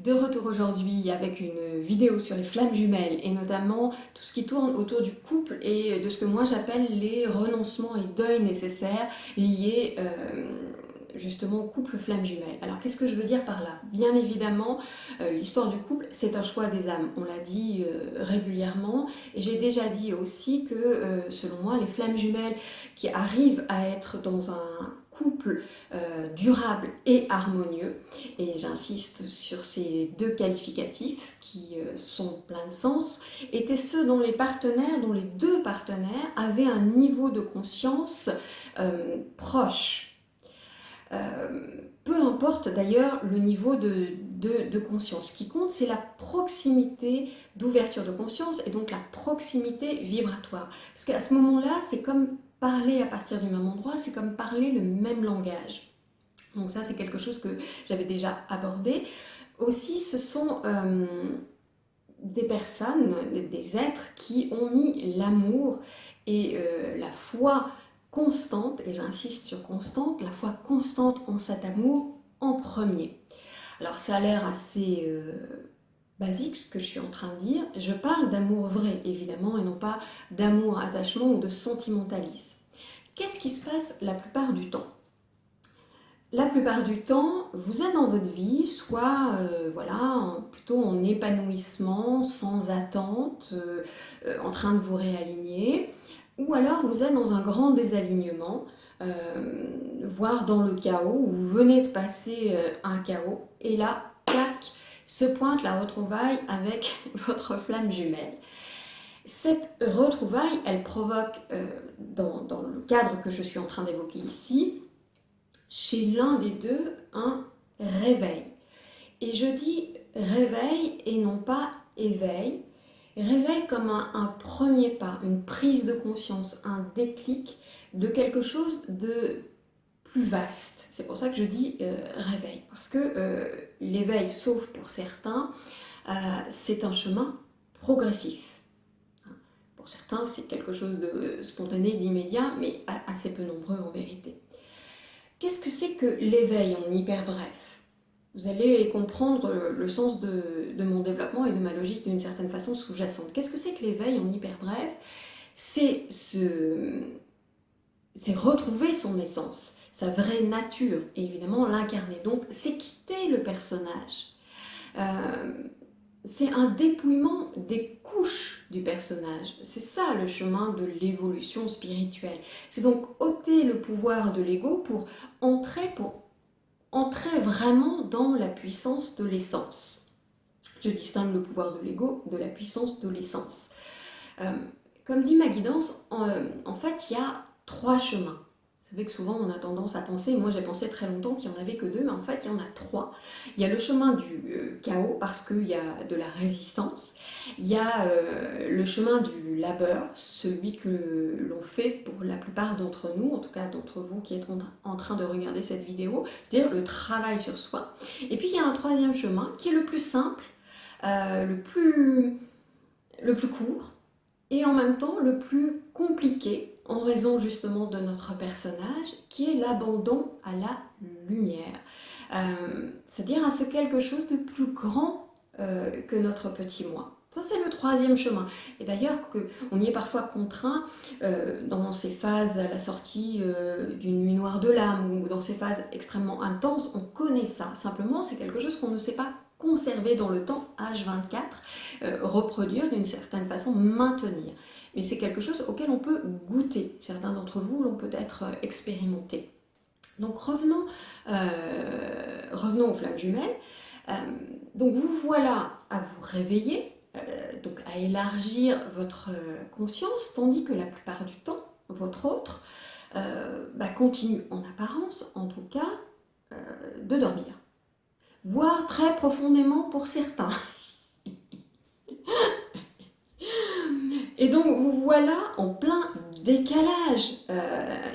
De retour aujourd'hui avec une vidéo sur les flammes jumelles et notamment tout ce qui tourne autour du couple et de ce que moi j'appelle les renoncements et deuils nécessaires liés justement au couple flammes jumelles. Alors qu'est-ce que je veux dire par là? Bien évidemment, l'histoire du couple c'est un choix des âmes, on l'a dit régulièrement et j'ai déjà dit aussi que selon moi les flammes jumelles qui arrivent à être dans un couple durable et harmonieux, et j'insiste sur ces deux qualificatifs qui sont pleins de sens, étaient ceux dont dont les deux partenaires avaient un niveau de conscience proche. Peu importe d'ailleurs le niveau de conscience. Ce qui compte, c'est la proximité d'ouverture de conscience et donc la proximité vibratoire. Parce qu'à ce moment-là, c'est comme parler à partir du même endroit, c'est comme parler le même langage. Donc ça, c'est quelque chose que j'avais déjà abordé. Aussi, ce sont des personnes, des êtres qui ont mis l'amour et la foi constante, et j'insiste sur constante, la foi constante en cet amour en premier. Alors ça a l'air assez basique ce que je suis en train de dire, je parle d'amour vrai évidemment et non pas d'amour, attachement ou de sentimentalisme. Qu'est-ce qui se passe la plupart du temps? La plupart du temps, vous êtes dans votre vie, soit voilà, plutôt en épanouissement, sans attente, en train de vous réaligner, ou alors vous êtes dans un grand désalignement, voire dans le chaos, où vous venez de passer un chaos, et là, tac, se pointe la retrouvaille avec votre flamme jumelle. Cette retrouvaille, elle provoque, dans le cadre que je suis en train d'évoquer ici, chez l'un des deux, un réveil. Et je dis réveil et non pas éveil. Réveil comme un premier pas, une prise de conscience, un déclic de quelque chose de plus vaste. C'est pour ça que je dis réveil. Parce que l'éveil, sauf pour certains, c'est un chemin progressif. Pour certains, c'est quelque chose de spontané, d'immédiat, mais assez peu nombreux en vérité. Qu'est-ce que c'est que l'éveil en hyper bref? Vous allez comprendre le sens de mon développement et de ma logique d'une certaine façon sous-jacente. Qu'est-ce que c'est que l'éveil en hyper bref? C'est retrouver son essence, sa vraie nature, et évidemment l'incarner. Donc c'est quitter le personnage. C'est un dépouillement des couches du personnage. C'est ça le chemin de l'évolution spirituelle. C'est donc ôter le pouvoir de l'ego pour entrer vraiment dans la puissance de l'essence. Je distingue le pouvoir de l'ego de la puissance de l'essence. Comme dit ma guidance, en fait, il y a 3 chemins. Vous savez que souvent on a tendance à penser, moi j'ai pensé très longtemps qu'il n'y en avait que 2, mais en fait il y en a 3. Il y a le chemin du chaos parce qu'il y a de la résistance. Il y a le chemin du labeur, celui que l'on fait pour la plupart d'entre nous, en tout cas d'entre vous qui êtes en train de regarder cette vidéo, c'est-à-dire le travail sur soi. Et puis il y a un 3e chemin qui est le plus simple, le plus court, et en même temps le plus compliqué en raison justement de notre personnage, qui est l'abandon à la lumière. C'est-à-dire à ce quelque chose de plus grand que notre petit moi. Ça, c'est le 3e chemin. Et d'ailleurs, on y est parfois contraint dans ces phases à la sortie d'une nuit noire de l'âme ou dans ces phases extrêmement intenses, on connaît ça. Simplement, c'est quelque chose qu'on ne sait pas conserver dans le temps, H24, reproduire d'une certaine façon, maintenir. Mais c'est quelque chose auquel on peut goûter. Certains d'entre vous l'ont peut-être expérimenté. Donc revenons aux flammes jumelles. Donc vous voilà à vous réveiller, donc à élargir votre conscience, tandis que la plupart du temps, votre autre continue en apparence, en tout cas, de dormir. Voire très profondément pour certains. Et donc vous voilà en plein décalage.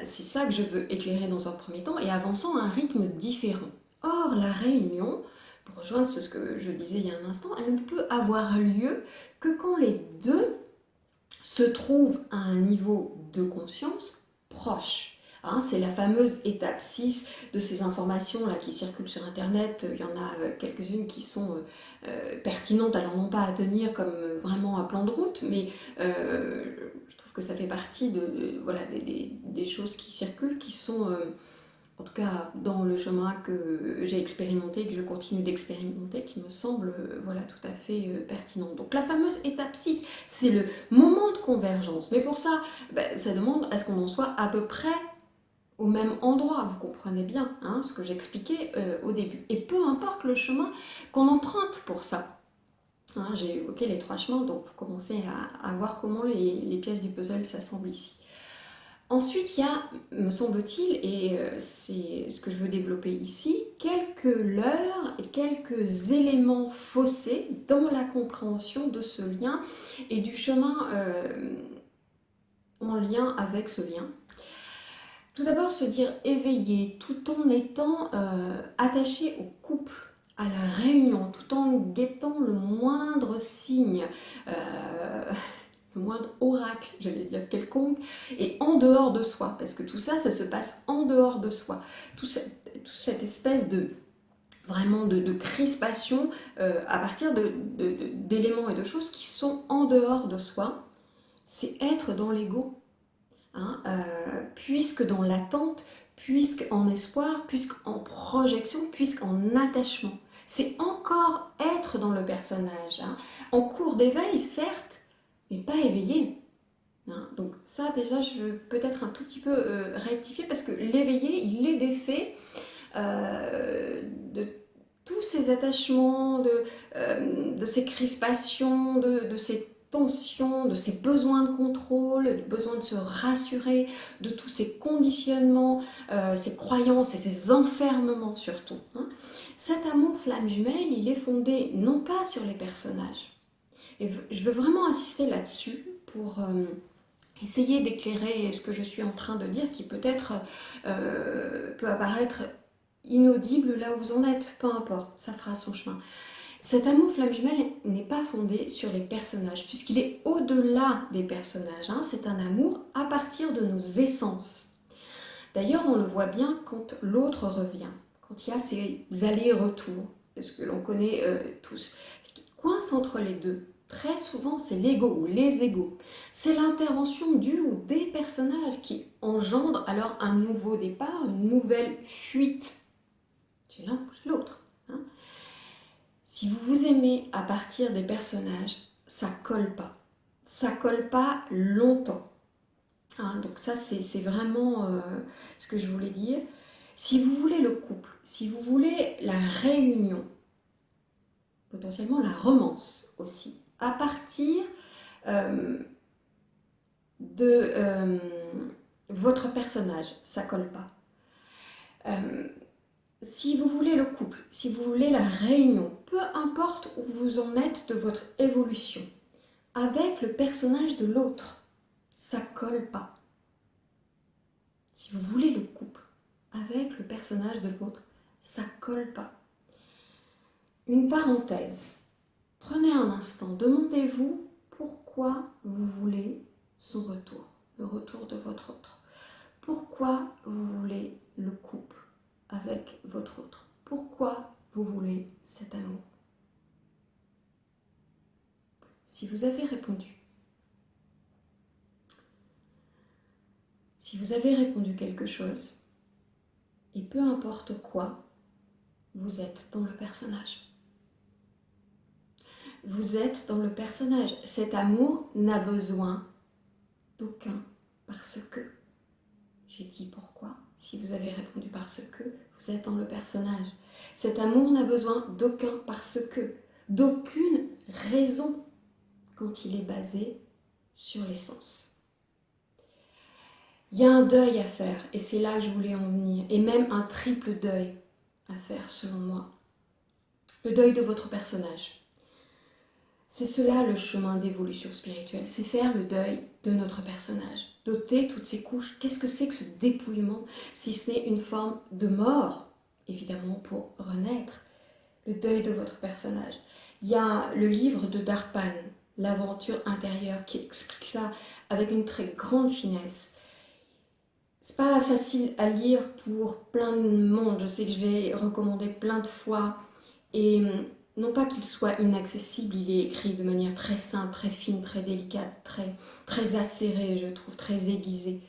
C'est ça que je veux éclairer dans un premier temps et avançant à un rythme différent. Or, la réunion, pour rejoindre ce que je disais il y a un instant, elle ne peut avoir lieu que quand les deux se trouvent à un niveau de conscience proche. Hein, c'est la fameuse étape 6 de ces informations là qui circulent sur Internet. Il y en a quelques-unes qui sont pertinentes, alors non pas à tenir comme vraiment un plan de route, mais je trouve que ça fait partie voilà, des choses qui circulent, qui sont, en tout cas dans le chemin que j'ai expérimenté, que je continue d'expérimenter, qui me semble voilà, tout à fait pertinent. Donc la fameuse étape 6, c'est le moment de convergence. Mais pour ça, ça demande à ce qu'on en soit à peu près au même endroit, vous comprenez bien hein, ce que j'expliquais au début. Et peu importe le chemin qu'on emprunte pour ça. Hein, j'ai évoqué les 3 chemins, donc vous commencez à voir comment les pièces du puzzle s'assemblent ici. Ensuite, il y a, me semble-t-il, et c'est ce que je veux développer ici, quelques leurres et quelques éléments faussés dans la compréhension de ce lien et du chemin en lien avec ce lien. Tout d'abord, se dire éveillé tout en étant attaché au couple, à la réunion, tout en guettant le moindre signe, le moindre oracle, j'allais dire quelconque, et en dehors de soi, parce que tout ça, ça se passe en dehors de soi. Toute cette espèce de vraiment de crispation à partir d'éléments et de choses qui sont en dehors de soi, c'est être dans l'ego. Hein, puisque dans l'attente, puisqu'en espoir, puisqu'en projection, puisqu'en attachement. C'est encore être dans le personnage, hein, en cours d'éveil, certes, mais pas éveillé. Hein. Donc ça, déjà, je veux peut-être un tout petit peu rectifier, parce que l'éveillé, il est défait de tous ces attachements, de ces crispations, de ces tensions, de ces besoins de contrôle, de besoin de se rassurer, de tous ces conditionnements, ces croyances et ces enfermements surtout. Hein. Cet amour flamme jumelle, il est fondé non pas sur les personnages. Et je veux vraiment insister là-dessus pour essayer d'éclairer ce que je suis en train de dire, qui peut-être peut apparaître inaudible là où vous en êtes, peu importe, ça fera son chemin. Cet amour flamme jumelle n'est pas fondé sur les personnages, puisqu'il est au-delà des personnages. Hein. C'est un amour à partir de nos essences. D'ailleurs, on le voit bien quand l'autre revient, quand il y a ces allers-retours, ce que l'on connaît tous, qui coince entre les deux. Très souvent, c'est l'ego ou les égos. C'est l'intervention du ou des personnages qui engendre alors un nouveau départ, une nouvelle fuite chez l'un ou chez l'autre. Hein. Si vous vous aimez à partir des personnages, ça colle pas. Ça colle pas longtemps. Hein, donc ça, c'est vraiment ce que je voulais dire. Si vous voulez le couple, si vous voulez la réunion, potentiellement la romance aussi, à partir de votre personnage, ça colle pas. Si vous voulez le couple, si vous voulez la réunion, peu importe où vous en êtes de votre évolution, avec le personnage de l'autre, ça colle pas. Si vous voulez le couple, avec le personnage de l'autre, ça colle pas. Une parenthèse. Prenez un instant, demandez-vous pourquoi vous voulez son retour, le retour de votre autre. Pourquoi vous voulez le couple avec votre autre? Pourquoi vous voulez cet amour? Si vous avez répondu, quelque chose, et peu importe quoi, vous êtes dans le personnage. Vous êtes dans le personnage. Cet amour n'a besoin d'aucun parce que. J'ai dit pourquoi. Si vous avez répondu parce que, vous êtes dans le personnage. Cet amour n'a besoin d'aucun parce que, d'aucune raison quand il est basé sur l'essence. Il y a un deuil à faire, et c'est là que je voulais en venir, et même un triple deuil à faire selon moi. Le deuil de votre personnage. C'est cela le chemin d'évolution spirituelle, c'est faire le deuil de notre personnage. Doter toutes ces couches, qu'est-ce que c'est que ce dépouillement, si ce n'est une forme de mort, évidemment pour renaître, le deuil de votre personnage. Il y a le livre de Darpan, L'aventure intérieure, qui explique ça avec une très grande finesse. C'est pas facile à lire pour plein de monde. Je sais que je l'ai recommandé plein de fois. Et non pas qu'il soit inaccessible, il est écrit de manière très simple, très fine, très délicate, très acérée, je trouve, très aiguisée.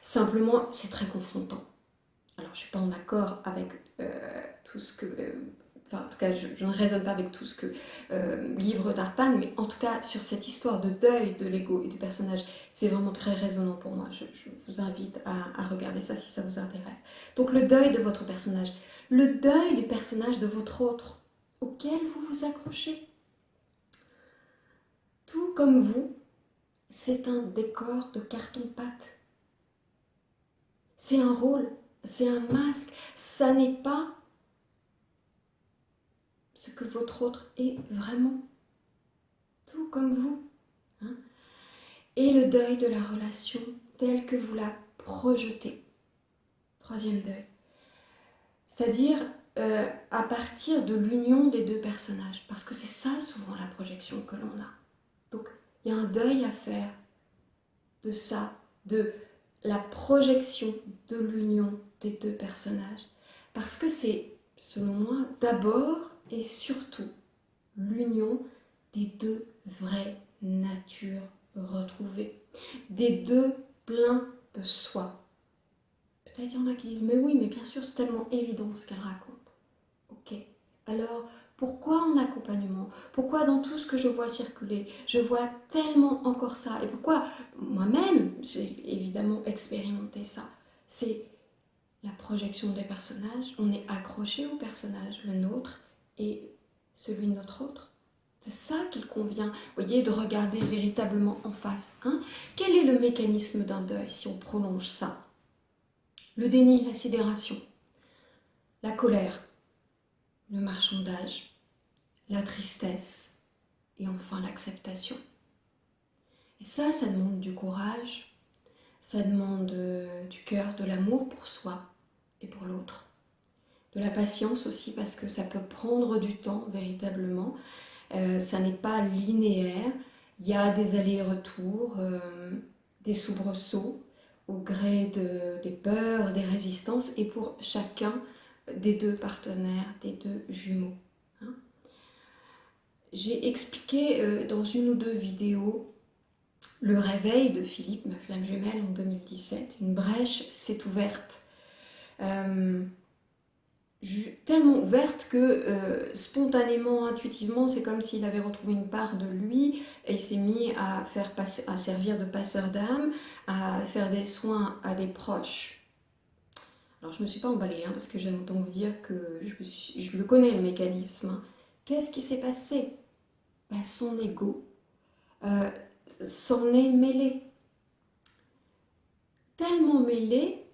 Simplement, c'est très confrontant. Alors, je ne suis pas en accord avec tout ce que... enfin, en tout cas, je ne raisonne pas avec tout ce que livre Darpan, mais en tout cas, sur cette histoire de deuil de l'ego et du personnage, c'est vraiment très résonnant pour moi. Je vous invite à regarder ça si ça vous intéresse. Donc, le deuil de votre personnage. Le deuil du personnage de votre autre, auquel vous vous accrochez. Tout comme vous, c'est un décor de carton-pâte. C'est un rôle, c'est un masque. Ça n'est pas ce que votre autre est vraiment. Tout comme vous. Hein. Et le deuil de la relation tel que vous la projetez. Troisième deuil. C'est-à-dire à partir de l'union des deux personnages. Parce que c'est ça souvent la projection que l'on a. Donc il y a un deuil à faire de ça, de la projection de l'union des deux personnages. Parce que c'est, selon moi, d'abord et surtout l'union des deux vraies natures retrouvées, des deux pleins de soi. Peut-être il y en a qui disent, mais oui, mais bien sûr, c'est tellement évident ce qu'elle raconte. Ok, alors pourquoi en accompagnement? Pourquoi dans tout ce que je vois circuler, je vois tellement encore ça? Et pourquoi moi-même, j'ai évidemment expérimenté ça? C'est la projection des personnages, on est accroché au personnage, le nôtre et celui de notre autre. C'est ça qu'il convient, vous voyez, de regarder véritablement en face. Hein. Quel est le mécanisme d'un deuil si on prolonge ça? Le déni, la sidération, la colère, le marchandage, la tristesse et enfin l'acceptation. Et ça demande du courage, ça demande du cœur, de l'amour pour soi et pour l'autre. De la patience aussi parce que ça peut prendre du temps véritablement. Ça n'est pas linéaire, il y a des allers-retours, des soubresauts au gré des peurs, des résistances et pour chacun des deux partenaires, des deux jumeaux. Hein. J'ai expliqué dans une ou deux vidéos le réveil de Philippe, ma flamme jumelle en 2017. Une brèche s'est ouverte. Tellement ouverte que spontanément, intuitivement, c'est comme s'il avait retrouvé une part de lui et il s'est mis à servir de passeur d'âme, à faire des soins à des proches. Alors je ne me suis pas emballée, hein, parce que j'aime autant vous dire que je le connais le mécanisme. Hein. Qu'est-ce qui s'est passé? Ben, son ego s'en est mêlé. Tellement mêlé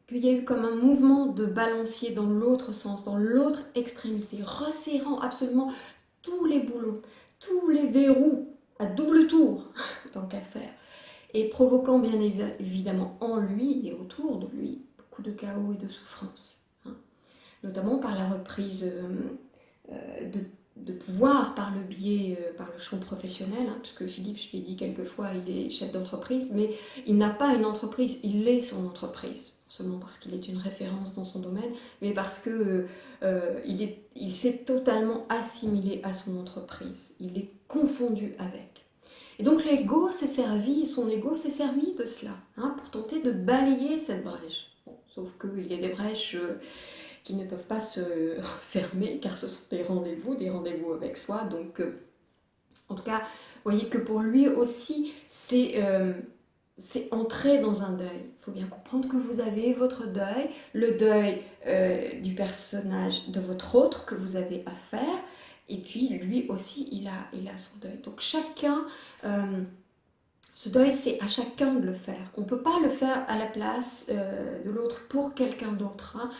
qu'il y a eu comme un mouvement de balancier dans l'autre sens, dans l'autre extrémité, resserrant absolument tous les boulons, tous les verrous à double tour, tant qu'à faire, et provoquant bien évidemment en lui et autour de lui beaucoup de chaos et de souffrance, hein, notamment par la reprise de pouvoir par le biais, par le champ professionnel, hein, puisque Philippe, je l'ai dit quelquefois, il est chef d'entreprise, mais il n'a pas une entreprise, il est son entreprise. Seulement parce qu'il est une référence dans son domaine, mais parce que il s'est totalement assimilé à son entreprise. Il est confondu avec. Et donc son ego s'est servi de cela, hein, pour tenter de balayer cette brèche. Bon, sauf qu'il y a des brèches qui ne peuvent pas se fermer, car ce sont des rendez-vous avec soi. Donc, en tout cas, vous voyez que pour lui aussi, c'est entrer dans un deuil. Il faut bien comprendre que vous avez votre deuil, le deuil du personnage de votre autre que vous avez à faire, et puis lui aussi, il a son deuil. Donc chacun, ce deuil, c'est à chacun de le faire. On ne peut pas le faire à la place de l'autre pour quelqu'un d'autre. Hein.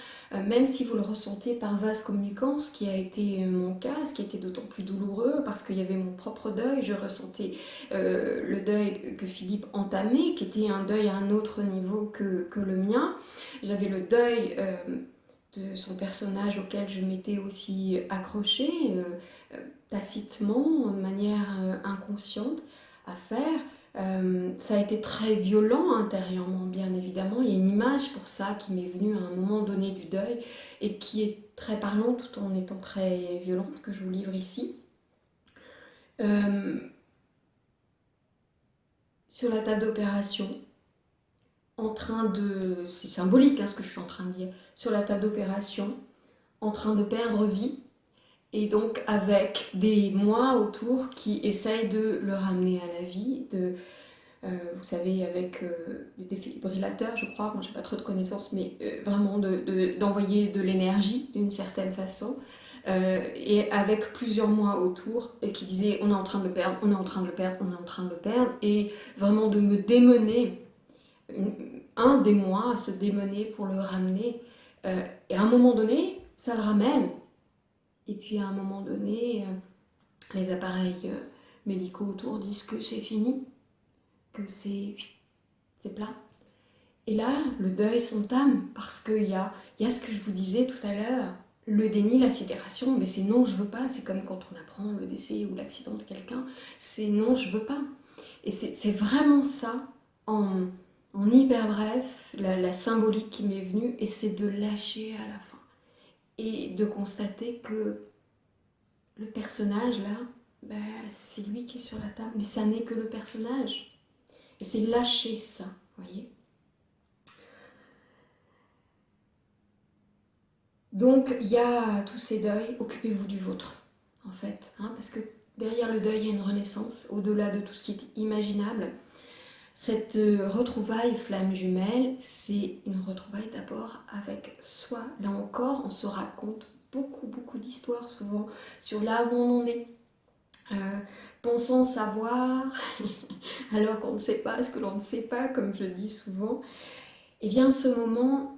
Même si vous le ressentez par vase communicant, ce qui a été mon cas, ce qui était d'autant plus douloureux parce qu'il y avait mon propre deuil. Je ressentais le deuil que Philippe entamait, qui était un deuil à un autre niveau que le mien. J'avais le deuil de son personnage auquel je m'étais aussi accrochée tacitement, de manière inconsciente à faire. Ça a été très violent intérieurement, bien évidemment. Il y a une image pour ça qui m'est venue à un moment donné du deuil et qui est très parlante tout en étant très violente, que je vous livre ici. Sur la table d'opération, en train de... C'est symbolique ce que je suis en train de dire. Sur la table d'opération, en train de perdre vie, et donc avec des moi autour qui essayent de le ramener à la vie, vous savez, avec des défibrillateurs, je crois, moi j'ai pas trop de connaissances, mais vraiment d'envoyer de l'énergie d'une certaine façon, et avec plusieurs moi autour, et qui disaient on est en train de le perdre, on est en train de le perdre, on est en train de le perdre, et vraiment de me démener, un des moi à se démener pour le ramener, et à un moment donné, ça le ramène, et puis à un moment donné, les appareils médicaux autour disent que c'est fini, que c'est plat. Et là, le deuil s'entame parce qu'il y a ce que je vous disais tout à l'heure, le déni, la sidération, mais c'est non, je veux pas. C'est comme quand on apprend le décès ou l'accident de quelqu'un, c'est non, je veux pas. Et c'est vraiment ça, en hyper bref, la symbolique qui m'est venue, et c'est de lâcher à la fin. Et de constater que le personnage là, c'est lui qui est sur la table, mais ça n'est que le personnage. Et c'est lâcher ça, vous voyez. Donc il y a tous ces deuils, occupez-vous du vôtre, en fait, parce que derrière le deuil, il y a une renaissance, au-delà de tout ce qui est imaginable. Cette retrouvaille flamme jumelle, c'est une retrouvaille d'abord avec soi. Là encore, on se raconte beaucoup d'histoires, souvent, sur là où on en est. Pensons savoir, alors qu'on ne sait pas ce que l'on ne sait pas, comme je le dis souvent. Et vient ce moment...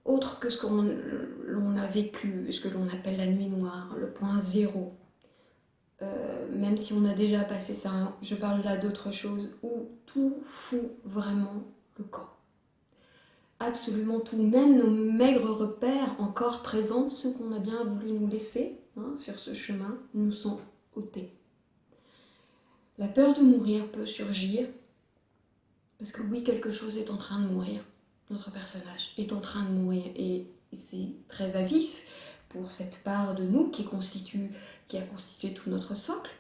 autre que ce que l'on a vécu, ce que l'on appelle la nuit noire, le point zéro. Même si on a déjà passé ça, je parle là d'autre chose, où tout fout vraiment le camp. Absolument tout, même nos maigres repères encore présents, ceux qu'on a bien voulu nous laisser sur ce chemin, nous sont ôtés. La peur de mourir peut surgir, parce que oui, quelque chose est en train de mourir. Notre personnage est en train de mourir, et c'est très à vif pour cette part de nous qui a constitué tout notre socle.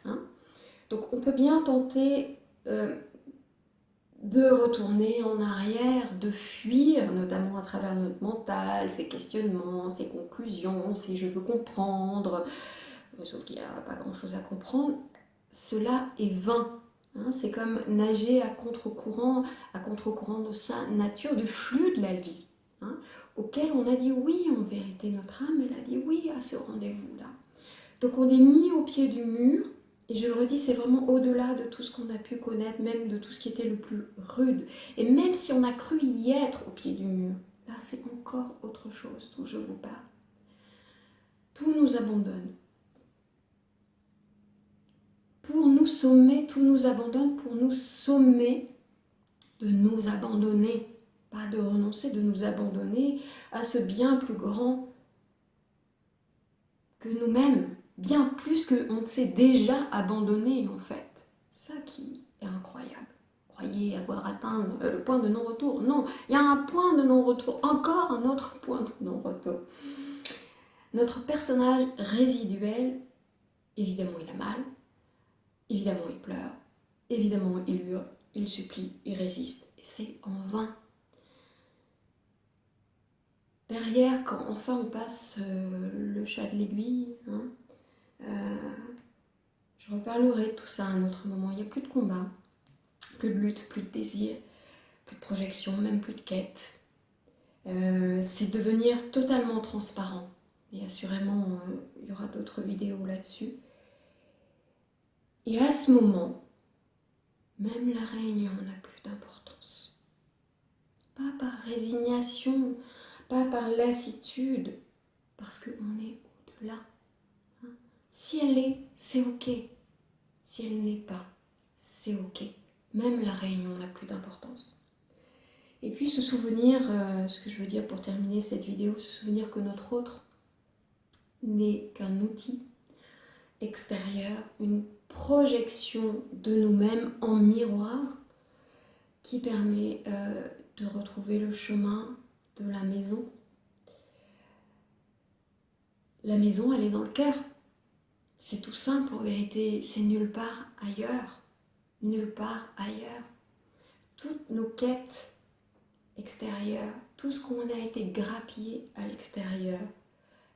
Donc on peut bien tenter de retourner en arrière, de fuir, notamment à travers notre mental, ses questionnements, ses conclusions, ses je veux comprendre, sauf qu'il n'y a pas grand chose à comprendre. Cela est vain. C'est comme nager à contre-courant de sa nature, du flux de la vie, auquel on a dit oui en vérité, notre âme, elle a dit oui à ce rendez-vous-là. Donc on est mis au pied du mur, et je le redis, c'est vraiment au-delà de tout ce qu'on a pu connaître, même de tout ce qui était le plus rude. Et même si on a cru y être au pied du mur, là c'est encore autre chose dont je vous parle. Tout nous abandonne. Pour nous sommer, tout nous abandonne pour nous sommer de nous abandonner, pas de renoncer, de nous abandonner à ce bien plus grand que nous-mêmes, bien plus qu'on ne s'est déjà abandonné en fait. Ça qui est incroyable. Croyez avoir atteint le point de non-retour. Non, il y a un point de non-retour, encore un autre point de non-retour. Notre personnage résiduel, évidemment il a mal, évidemment il pleure, évidemment il hurle, il supplie, il résiste, et c'est en vain. Derrière, quand enfin on passe le chat de l'aiguille, je reparlerai de tout ça à un autre moment. Il n'y a plus de combat, plus de lutte, plus de désir, plus de projection, même plus de quête. C'est devenir totalement transparent. Et assurément, il y aura d'autres vidéos là-dessus. Et à ce moment, même la réunion n'a plus d'importance. Pas par résignation, pas par lassitude, parce qu'on est au-delà. Si elle est, c'est ok. Si elle n'est pas, c'est ok. Même la réunion n'a plus d'importance. Et puis se souvenir, ce que je veux dire pour terminer cette vidéo, se souvenir que notre autre n'est qu'un outil, extérieur, une projection de nous-mêmes en miroir qui permet de retrouver le chemin de la maison. La maison, elle est dans le cœur. C'est tout simple en vérité, c'est nulle part ailleurs. Nulle part ailleurs. Toutes nos quêtes extérieures, tout ce qu'on a été grappillé à l'extérieur,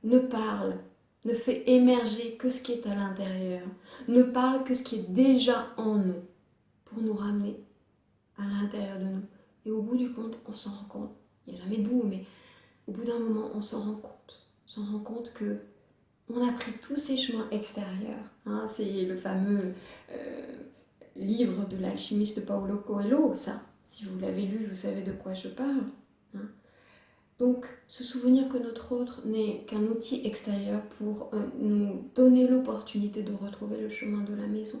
ne parle, ne fait émerger que ce qui est à l'intérieur, ne parle que ce qui est déjà en nous, pour nous ramener à l'intérieur de nous. Et au bout du compte, on s'en rend compte. Il n'y a jamais de bout, mais au bout d'un moment, on s'en rend compte. On s'en rend compte que on a pris tous ces chemins extérieurs. Hein, c'est le fameux livre de l'alchimiste Paulo Coelho, ça. Si vous l'avez lu, vous savez de quoi je parle. Hein. Donc, se souvenir que notre autre n'est qu'un outil extérieur pour nous donner l'opportunité de retrouver le chemin de la maison.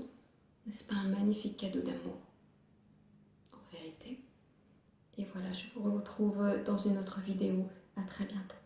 N'est-ce pas un magnifique cadeau d'amour, en vérité? Et voilà, je vous retrouve dans une autre vidéo. À très bientôt.